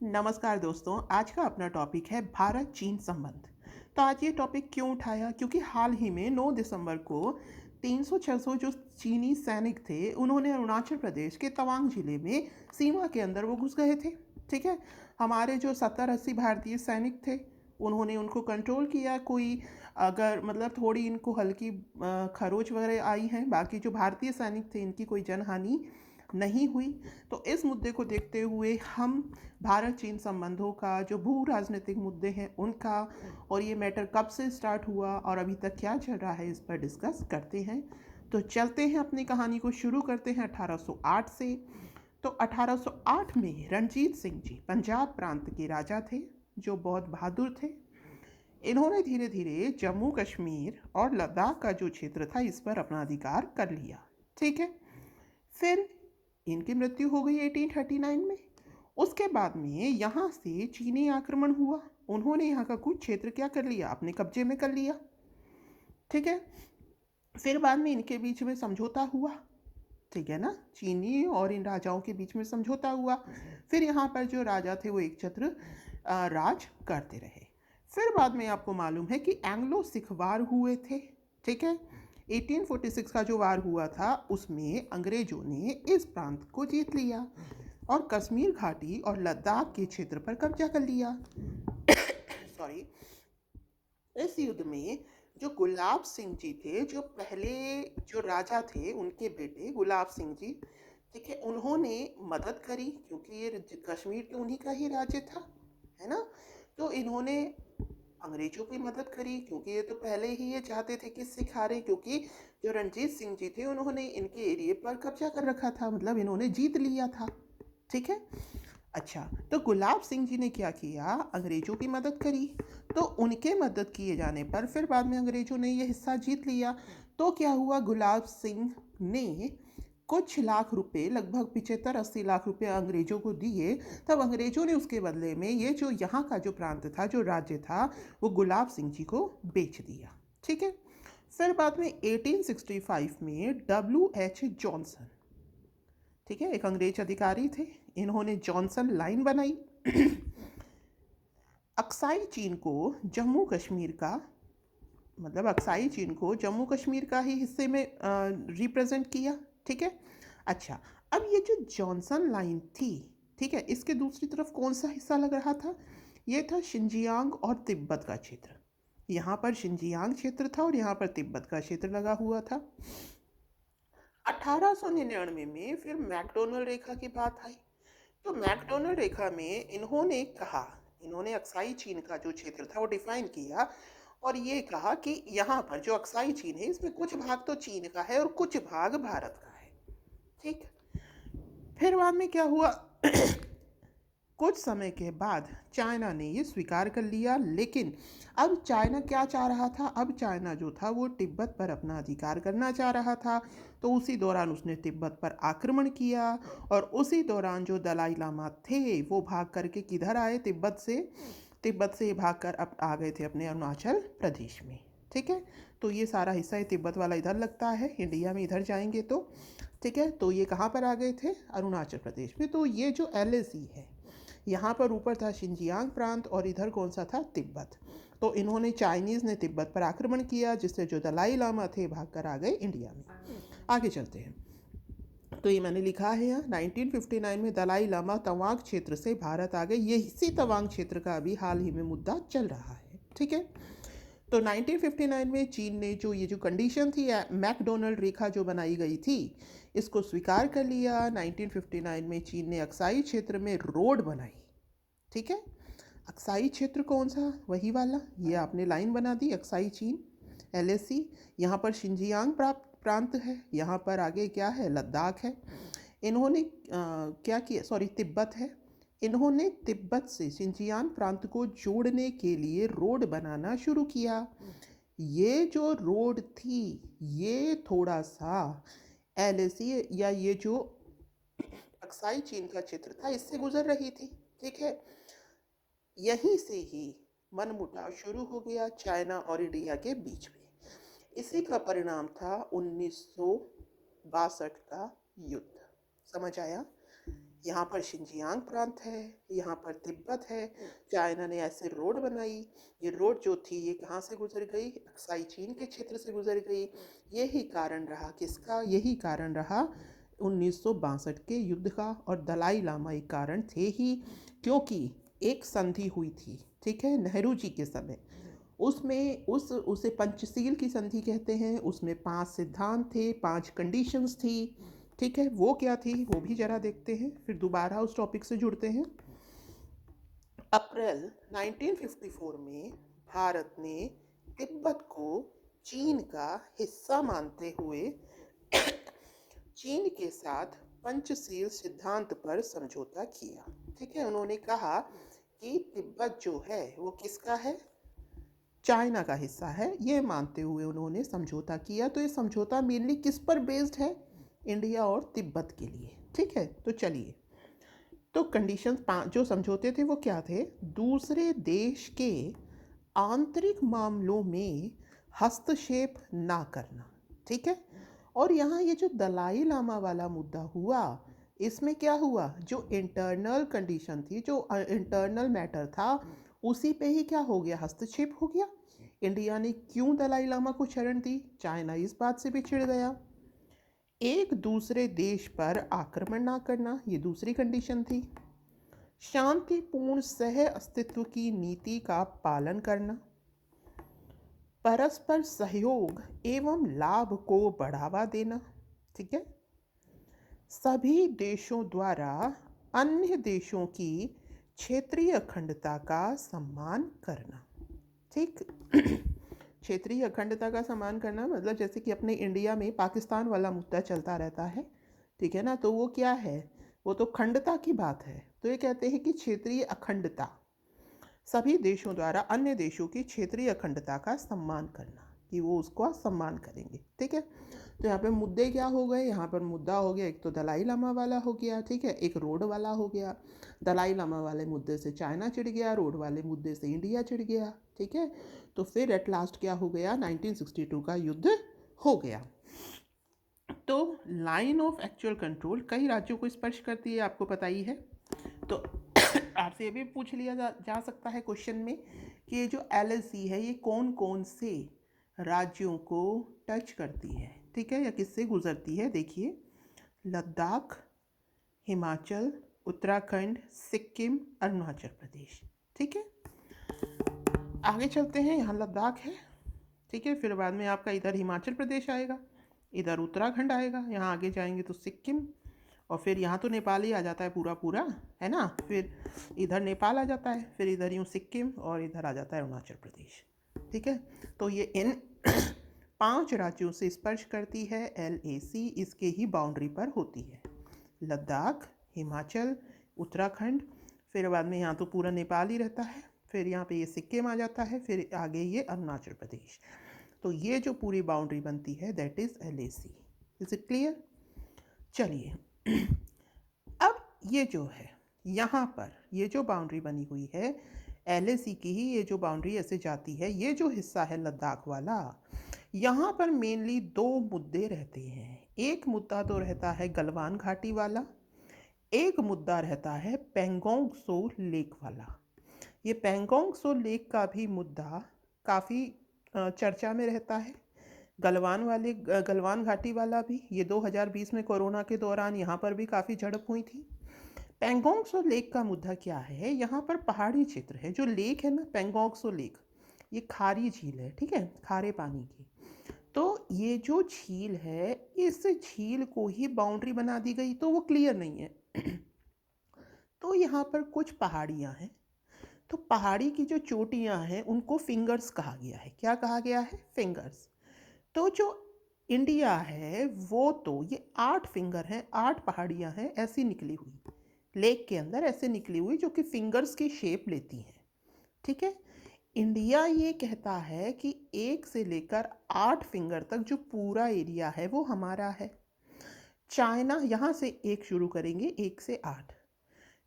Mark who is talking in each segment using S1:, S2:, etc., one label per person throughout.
S1: नमस्कार दोस्तों, आज का अपना टॉपिक है भारत चीन संबंध। तो आज ये टॉपिक क्यों उठाया, क्योंकि हाल ही में 9 दिसंबर को 300-600 जो चीनी सैनिक थे उन्होंने अरुणाचल प्रदेश के तवांग जिले में सीमा के अंदर वो घुस गए थे। ठीक है, हमारे जो 70-80 भारतीय सैनिक थे उन्होंने उनको कंट्रोल किया। कोई अगर मतलब थोड़ी इनको हल्की खरोच वगैरह आई हैं, बाकी जो भारतीय सैनिक थे इनकी कोई जनहानि नहीं हुई। तो इस मुद्दे को देखते हुए हम भारत चीन संबंधों का जो भू राजनीतिक मुद्दे हैं उनका, और ये मैटर कब से स्टार्ट हुआ और अभी तक क्या चल रहा है, इस पर डिस्कस करते हैं। तो चलते हैं, अपनी कहानी को शुरू करते हैं 1808 से। तो 1808 में रणजीत सिंह जी पंजाब प्रांत के राजा थे जो बहुत बहादुर थे। इन्होंने धीरे धीरे जम्मू कश्मीर और लद्दाख का जो क्षेत्र था इस पर अपना अधिकार कर लिया। ठीक है, फिर इनकी मृत्यु हो गई 1839 में। उसके बाद में यहाँ से चीनी आक्रमण हुआ, उन्होंने यहाँ का कुछ क्षेत्र क्या कर लिया, अपने कब्जे में कर लिया। ठीक है, फिर बाद में इनके बीच में समझौता हुआ। ठीक है ना, चीनी और इन राजाओं के बीच में समझौता हुआ। फिर यहाँ पर जो राजा थे वो एक छत्र राज करते रहे। फिर बाद में आपको मालूम है कि एंग्लो सिख वार हुए थे। ठीक है, 1846 का जो वार हुआ था उसमें अंग्रेजों ने इस प्रांत को जीत लिया और कश्मीर घाटी और लद्दाख के क्षेत्र पर कब्जा कर लिया। सॉरी, इस युद्ध में जो गुलाब सिंह जी थे, जो पहले जो राजा थे उनके बेटे गुलाब सिंह जी, ठीक है, उन्होंने मदद करी क्योंकि ये कश्मीर तो उन्हीं का ही राज्य था, है ना। तो इन्होंने अंग्रेजों की मदद करी क्योंकि ये तो पहले ही ये चाहते थे कि सिख हारे, क्योंकि जो रणजीत सिंह जी थे उन्होंने इनके एरिया पर कब्जा कर रखा था, मतलब इन्होंने जीत लिया था। ठीक है, अच्छा, तो गुलाब सिंह जी ने क्या किया, अंग्रेजों की मदद करी। तो उनके मदद किए जाने पर फिर बाद में अंग्रेजों ने ये हिस्सा जीत लिया। तो क्या हुआ, गुलाब सिंह ने कुछ लाख रुपए, लगभग 75-80 लाख रुपए अंग्रेजों को दिए। तब अंग्रेजों ने उसके बदले में ये जो यहाँ का जो प्रांत था, जो राज्य था, वो गुलाब सिंह जी को बेच दिया। ठीक है, फिर बाद में 1865 में W.H. जॉनसन, ठीक है, एक अंग्रेज अधिकारी थे, इन्होंने जॉनसन लाइन बनाई। अक्साई चीन को जम्मू कश्मीर का, मतलब अक्साई चीन को जम्मू कश्मीर का ही हिस्से में रिप्रेजेंट किया। ठीक है, अच्छा, अब ये जो जॉनसन लाइन थी, ठीक है, इसके दूसरी तरफ कौन सा हिस्सा लग रहा था, ये था शिंजियांग और तिब्बत का क्षेत्र। यहाँ पर शिंजियांग क्षेत्र था और यहाँ पर तिब्बत का क्षेत्र लगा हुआ था। 1899 में फिर मैकडोनल्ड रेखा की बात आई। तो मैकडोनल्ड रेखा में इन्होंने कहा, इन्होंने अक्साई चीन का जो क्षेत्र था वो डिफाइन किया और ये कहा कि यहाँ पर जो अक्साई चीन है इसमें कुछ भाग तो चीन का है और कुछ भाग भारत का है। ठीक, फिर बाद में क्या हुआ, कुछ समय के बाद चाइना ने ये स्वीकार कर लिया। लेकिन अब चाइना क्या चाह रहा था, अब चाइना जो था वो तिब्बत पर अपना अधिकार करना चाह रहा था। तो उसी दौरान उसने तिब्बत पर आक्रमण किया और उसी दौरान जो दलाई लामा थे वो भाग करके किधर आए, तिब्बत से भाग कर अब आ गए थे अपने अरुणाचल प्रदेश में। ठीक है, तो ये सारा हिस्सा है तिब्बत वाला इधर लगता है, इंडिया में इधर जाएंगे तो। ठीक है, तो ये कहाँ पर आ गए थे, अरुणाचल प्रदेश में। तो ये जो LAC है, यहाँ पर ऊपर था शिंजियांग प्रांत और इधर कौन सा था, तिब्बत। तो इन्होंने, चाइनीज़ ने तिब्बत पर आक्रमण किया जिससे जो दलाई लामा थे भाग कर आ गए इंडिया में। आगे चलते हैं, तो ये मैंने लिखा है यहाँ 1959 में दलाई लामा तवांग क्षेत्र से भारत आ गए। ये इसी तवांग क्षेत्र का अभी हाल ही में मुद्दा चल रहा है। ठीक है, तो 1959 में चीन ने जो ये जो कंडीशन थी, मैकडोनल्ड रेखा जो बनाई गई थी, इसको स्वीकार कर लिया। 1959 में चीन ने अक्साई क्षेत्र में रोड बनाई। ठीक है, अक्साई क्षेत्र कौन सा, वही वाला, ये आपने लाइन बना दी, अक्साई चीन LAC। यहाँ पर शिंजियांग प्रांत है, यहाँ पर आगे क्या है, लद्दाख है। इन्होंने क्या किया, सॉरी, तिब्बत है। इन्होंने तिब्बत से शिंजियांग प्रांत को जोड़ने के लिए रोड बनाना शुरू किया। ये जो रोड थी ये थोड़ा सा LAC या ये जो अक्साई चीन का क्षेत्र था इससे गुजर रही थी। ठीक है, यहीं से ही मनमुटाव शुरू हो गया चाइना और इंडिया के बीच में। इसी का परिणाम था 1962 का युद्ध। समझ आया, यहाँ पर शिनजियांग प्रांत है, यहाँ पर तिब्बत है। चाइना ने ऐसे रोड बनाई। ये रोड जो थी ये कहाँ से गुजर गई? अक्साई चीन के क्षेत्र से गुजर गई। यही कारण रहा किसका? यही कारण रहा 1962 के युद्ध का। और दलाई लामा एक कारण थे ही, क्योंकि एक संधि हुई थी, ठीक है, नेहरू जी के समय। उसमें उसे पंचशील की संधि कहते हैं। उसमें 5 सिद्धांत थे, 5 कंडीशंस थी, ठीक है। वो क्या थी वो भी जरा देखते हैं, फिर दोबारा उस टॉपिक से जुड़ते हैं। अप्रैल 1954 में भारत ने तिब्बत को चीन का हिस्सा मानते हुए चीन के साथ पंचशील सिद्धांत पर समझौता किया, ठीक है। उन्होंने कहा कि तिब्बत जो है वो किसका है? चाइना का हिस्सा है, ये मानते हुए उन्होंने समझौता किया। तो ये समझौता मेनली किस पर बेस्ड है? इंडिया और तिब्बत के लिए, ठीक है। तो चलिए, तो कंडीशंस जो समझौते थे वो क्या थे? दूसरे देश के आंतरिक मामलों में हस्तक्षेप ना करना, ठीक है। और यहाँ ये जो दलाई लामा वाला मुद्दा हुआ, इसमें क्या हुआ? जो इंटरनल कंडीशन थी, जो इंटरनल मैटर था, उसी पे ही क्या हो गया? हस्तक्षेप हो गया। इंडिया ने क्यों दलाई लामा को शरण दी? चाइना इस बात से भी चिढ़ गया। एक दूसरे देश पर आक्रमण ना करना, ये दूसरी कंडीशन थी। शांतिपूर्ण सह अस्तित्व की नीति का पालन करना। परस्पर सहयोग एवं लाभ को बढ़ावा देना, ठीक है। सभी देशों द्वारा अन्य देशों की क्षेत्रीय अखंडता का सम्मान करना, ठीक। क्षेत्रीय अखंडता का सम्मान करना मतलब जैसे कि अपने इंडिया में पाकिस्तान वाला मुद्दा चलता रहता है, ठीक है ना। तो वो क्या है? वो तो खंडता की बात है। तो ये कहते हैं कि क्षेत्रीय अखंडता, सभी देशों द्वारा अन्य देशों की क्षेत्रीय अखंडता का सम्मान करना, कि वो उसका सम्मान करेंगे, ठीक है। तो यहाँ पे मुद्दे क्या हो गए? यहाँ पर मुद्दा हो गया, एक तो दलाई लामा वाला हो गया, ठीक है, एक रोड वाला हो गया। दलाई लामा वाले मुद्दे से चाइना चिढ़ गया, रोड वाले मुद्दे से इंडिया चिढ़ गया, ठीक है। तो फिर एट लास्ट क्या हो गया? 1962 का युद्ध हो गया। तो लाइन ऑफ एक्चुअल कंट्रोल कई राज्यों को स्पर्श करती है, आपको पता ही है। तो आपसे ये भी पूछ लिया जा सकता है क्वेश्चन में कि ये जो LAC है ये कौन कौन से राज्यों को टच करती है, ठीक है, या किससे गुजरती है? देखिए, लद्दाख, हिमाचल, उत्तराखंड, सिक्किम, अरुणाचल प्रदेश, ठीक है। आगे चलते हैं, यहाँ लद्दाख है, ठीक है। फिर बाद में आपका इधर हिमाचल प्रदेश आएगा, इधर उत्तराखंड आएगा, यहाँ आगे जाएंगे तो सिक्किम, और फिर यहाँ तो नेपाल ही आ जाता है पूरा पूरा, है ना। फिर इधर नेपाल आ जाता है, फिर इधर यूँ सिक्किम, और इधर आ जाता है अरुणाचल प्रदेश, ठीक है। तो ये इन 5 राज्यों से स्पर्श करती है। LAC इसके ही बाउंड्री पर होती है। लद्दाख, हिमाचल, उत्तराखंड, फिर बाद में यहाँ तो पूरा नेपाल ही रहता है, फिर यहाँ पे ये सिक्किम आ जाता है, फिर आगे ये अरुणाचल प्रदेश। तो ये जो पूरी बाउंड्री बनती है that is LAC। Is it clear? चलिए, अब ये जो है यहाँ पर ये जो बाउंड्री बनी हुई है LAC की ही, ये जो बाउंड्री ऐसे जाती है, ये जो हिस्सा है लद्दाख वाला, यहाँ पर मेनली 2 मुद्दे रहते हैं। एक मुद्दा तो रहता है गलवान घाटी वाला, एक मुद्दा रहता है पेंगोंग सो लेक वाला। ये पेंगोंग सो लेक का भी मुद्दा काफ़ी चर्चा में रहता है। गलवान घाटी वाला भी, ये 2020 में कोरोना के दौरान यहाँ पर भी काफ़ी झड़प हुई थी। पेंगोंग सो लेक का मुद्दा क्या है? यहाँ पर पहाड़ी क्षेत्र है, जो लेक है ना पेंगोंग सो लेक, ये खारी झील है, ठीक है, खारे पानी की। तो ये जो झील है, इस झील को ही बाउंड्री बना दी गई, तो वो क्लियर नहीं है। तो यहाँ पर कुछ पहाड़ियाँ हैं, तो पहाड़ी की जो चोटियाँ हैं उनको फिंगर्स कहा गया है। क्या कहा गया है? फिंगर्स। तो जो इंडिया है वो तो ये 8 फिंगर हैं, 8 पहाड़ियाँ हैं ऐसी निकली हुई लेक के अंदर, ऐसे निकली हुई जो कि फिंगर्स की शेप लेती हैं, ठीक है। इंडिया ये कहता है कि 1 से लेकर 8 फिंगर तक जो पूरा एरिया है वो हमारा है। चाइना, यहाँ से 1 शुरू करेंगे, 1 से 8।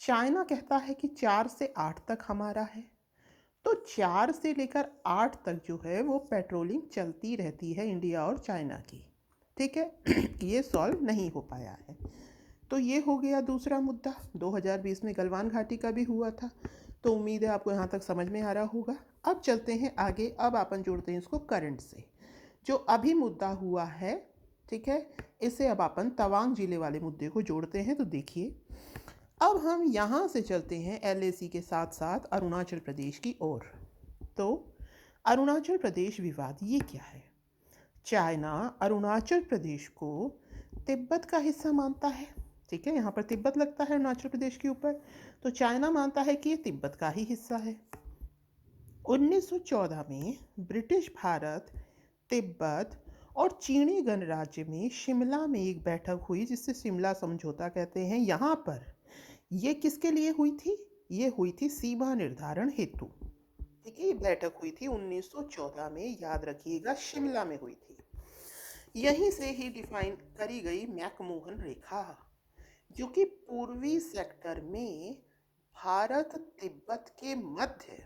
S1: चाइना कहता है कि 4 से 8 तक हमारा है। तो 4 से लेकर 8 तक जो है वो पेट्रोलिंग चलती रहती है इंडिया और चाइना की, ठीक है। ये सॉल्व नहीं हो पाया है। तो ये हो गया दूसरा मुद्दा। 2020 में गलवान घाटी का भी हुआ था। तो उम्मीद है आपको यहाँ तक समझ में आ रहा होगा। अब चलते हैं आगे। अब अपन जोड़ते हैं इसको करंट से। जो अभी मुद्दा हुआ है, ठीक है, इसे अब अपन तवांग जिले वाले मुद्दे को जोड़ते हैं। तो देखिए, अब हम यहाँ से चलते हैं एलएसी के साथ साथ अरुणाचल प्रदेश की ओर। तो अरुणाचल प्रदेश विवाद ये क्या है? चाइना अरुणाचल प्रदेश को तिब्बत का हिस्सा मानता है। ठीक है, यहाँ पर तिब्बत लगता है अरुणाचल प्रदेश के ऊपर। तो चाइना मानता है कि ये तिब्बत का ही हिस्सा है। 1914 में ब्रिटिश भारत, तिब्बत और चीनी गणराज्य में शिमला में एक बैठक हुई जिसे शिमला समझौता कहते हैं। यहाँ पर ये किसके लिए हुई थी? ये हुई थी सीमा निर्धारण हेतु। ठीक है, ये बैठक हुई थी 1914 में, याद रखिएगा, शिमला में हुई थी। यहीं से ही डिफाइन करी गई मैकमोहन रेखा, जो कि पूर्वी सेक्टर में भारत तिब्बत के मध्य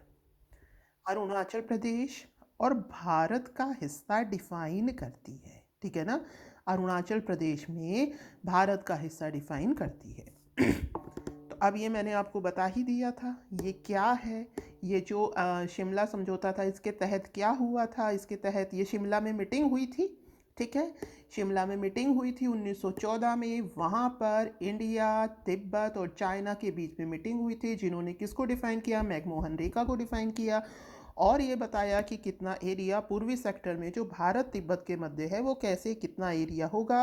S1: अरुणाचल प्रदेश और भारत का हिस्सा डिफाइन करती है। ठीक है ना, अरुणाचल प्रदेश में भारत का हिस्सा डिफाइन करती है। तो अब ये मैंने आपको बता ही दिया था ये क्या है। ये जो शिमला समझौता था, इसके तहत क्या हुआ था? इसके तहत ये शिमला में मीटिंग हुई थी। ठीक है, शिमला में मीटिंग हुई थी 1914 में। वहाँ पर इंडिया, तिब्बत और चाइना के बीच में मीटिंग हुई थी, जिन्होंने किसको डिफाइन किया? मैकमोहन रेखा को डिफाइन किया। और ये बताया कि कितना एरिया पूर्वी सेक्टर में जो भारत तिब्बत के मध्य है, वो कैसे कितना एरिया होगा।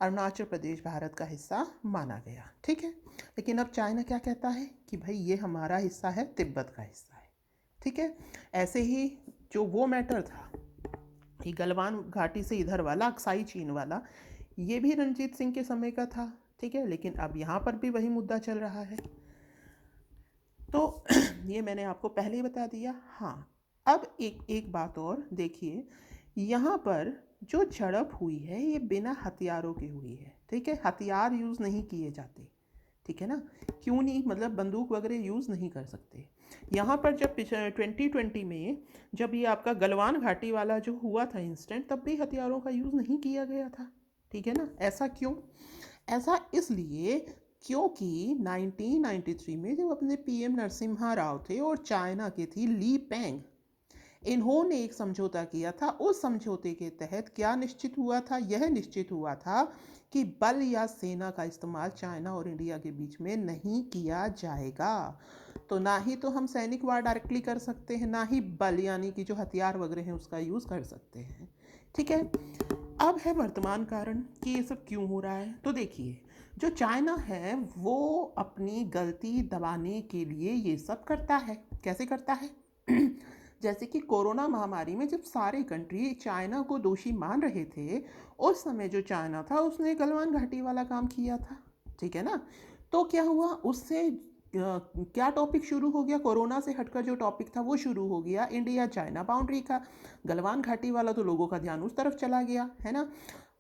S1: अरुणाचल प्रदेश भारत का हिस्सा माना गया। ठीक है, लेकिन अब चाइना क्या कहता है कि भाई ये हमारा हिस्सा है, तिब्बत का हिस्सा है। ठीक है, ऐसे ही जो वो मैटर था, ये गलवान घाटी से इधर वाला अक्साई चीन वाला, ये भी रणजीत सिंह के समय का था। ठीक है, लेकिन अब यहाँ पर भी वही मुद्दा चल रहा है। तो ये मैंने आपको पहले ही बता दिया। हाँ, अब एक बात और देखिए, यहाँ पर जो झड़प हुई है ये बिना हथियारों की हुई है। ठीक है, हथियार यूज़ नहीं किए जाते। ठीक है ना, क्यों नहीं? मतलब बंदूक वगैरह यूज़ नहीं कर सकते। यहाँ पर जब 2020 में जब ये आपका गलवान घाटी वाला जो हुआ था इंसिडेंट, तब भी हथियारों का यूज़ नहीं किया गया था। ठीक है ना, ऐसा क्यों? ऐसा इसलिए क्योंकि 1993 में जब अपने पीएम नरसिम्हा राव थे और चाइना के थी ली पेंग, इन्होंने एक समझौता किया था। उस समझौते के तहत क्या निश्चित हुआ था? यह निश्चित हुआ था कि बल या सेना का इस्तेमाल चाइना और इंडिया के बीच में नहीं किया जाएगा। तो ना ही तो हम सैनिक वार डायरेक्टली कर सकते हैं, ना ही बल यानी कि जो हथियार वगैरह हैं उसका यूज़ कर सकते हैं। ठीक है, अब है वर्तमान कारण कि ये सब क्यों हो रहा है। तो देखिए, जो चाइना है वो अपनी गलती दबाने के लिए ये सब करता है। कैसे करता है? जैसे कि कोरोना महामारी में जब सारे कंट्री चाइना को दोषी मान रहे थे, उस समय जो चाइना था उसने गलवान घाटी वाला काम किया था। ठीक है ना, तो क्या हुआ उससे? क्या टॉपिक शुरू हो गया? कोरोना से हटकर जो टॉपिक था वो शुरू हो गया इंडिया चाइना बाउंड्री का। गलवान घाटी वाला तो लोगों का ध्यान उस तरफ चला गया, है ना।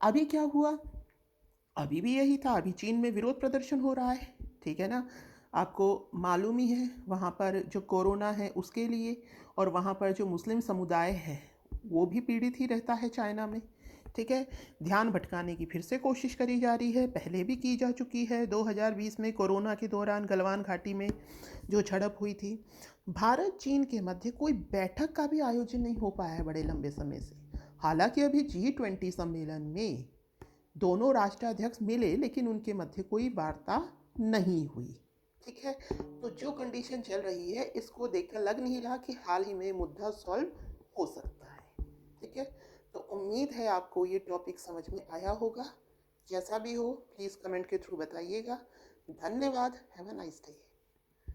S1: अभी क्या हुआ? अभी भी यही था। अभी चीन में विरोध प्रदर्शन हो रहा है। ठीक है ना, आपको मालूम ही है वहाँ पर जो कोरोना है उसके लिए, और वहाँ पर जो मुस्लिम समुदाय है वो भी पीड़ित ही रहता है चाइना में। ठीक है, ध्यान भटकाने की फिर से कोशिश करी जा रही है, पहले भी की जा चुकी है। 2020 में कोरोना के दौरान गलवान घाटी में जो झड़प हुई थी, भारत चीन के मध्य कोई बैठक का भी आयोजन नहीं हो पाया है बड़े लंबे समय से। हालांकि अभी G20 सम्मेलन में दोनों राष्ट्राध्यक्ष मिले, लेकिन उनके मध्य कोई वार्ता नहीं हुई। ठीक है, तो जो कंडीशन चल रही है इसको देखकर लग नहीं रहा कि हाल ही में मुद्दा सॉल्व हो सकता है। ठीक है, तो उम्मीद है आपको ये टॉपिक समझ में आया होगा। जैसा भी हो प्लीज़ कमेंट के थ्रू बताइएगा। धन्यवाद। Have a nice day.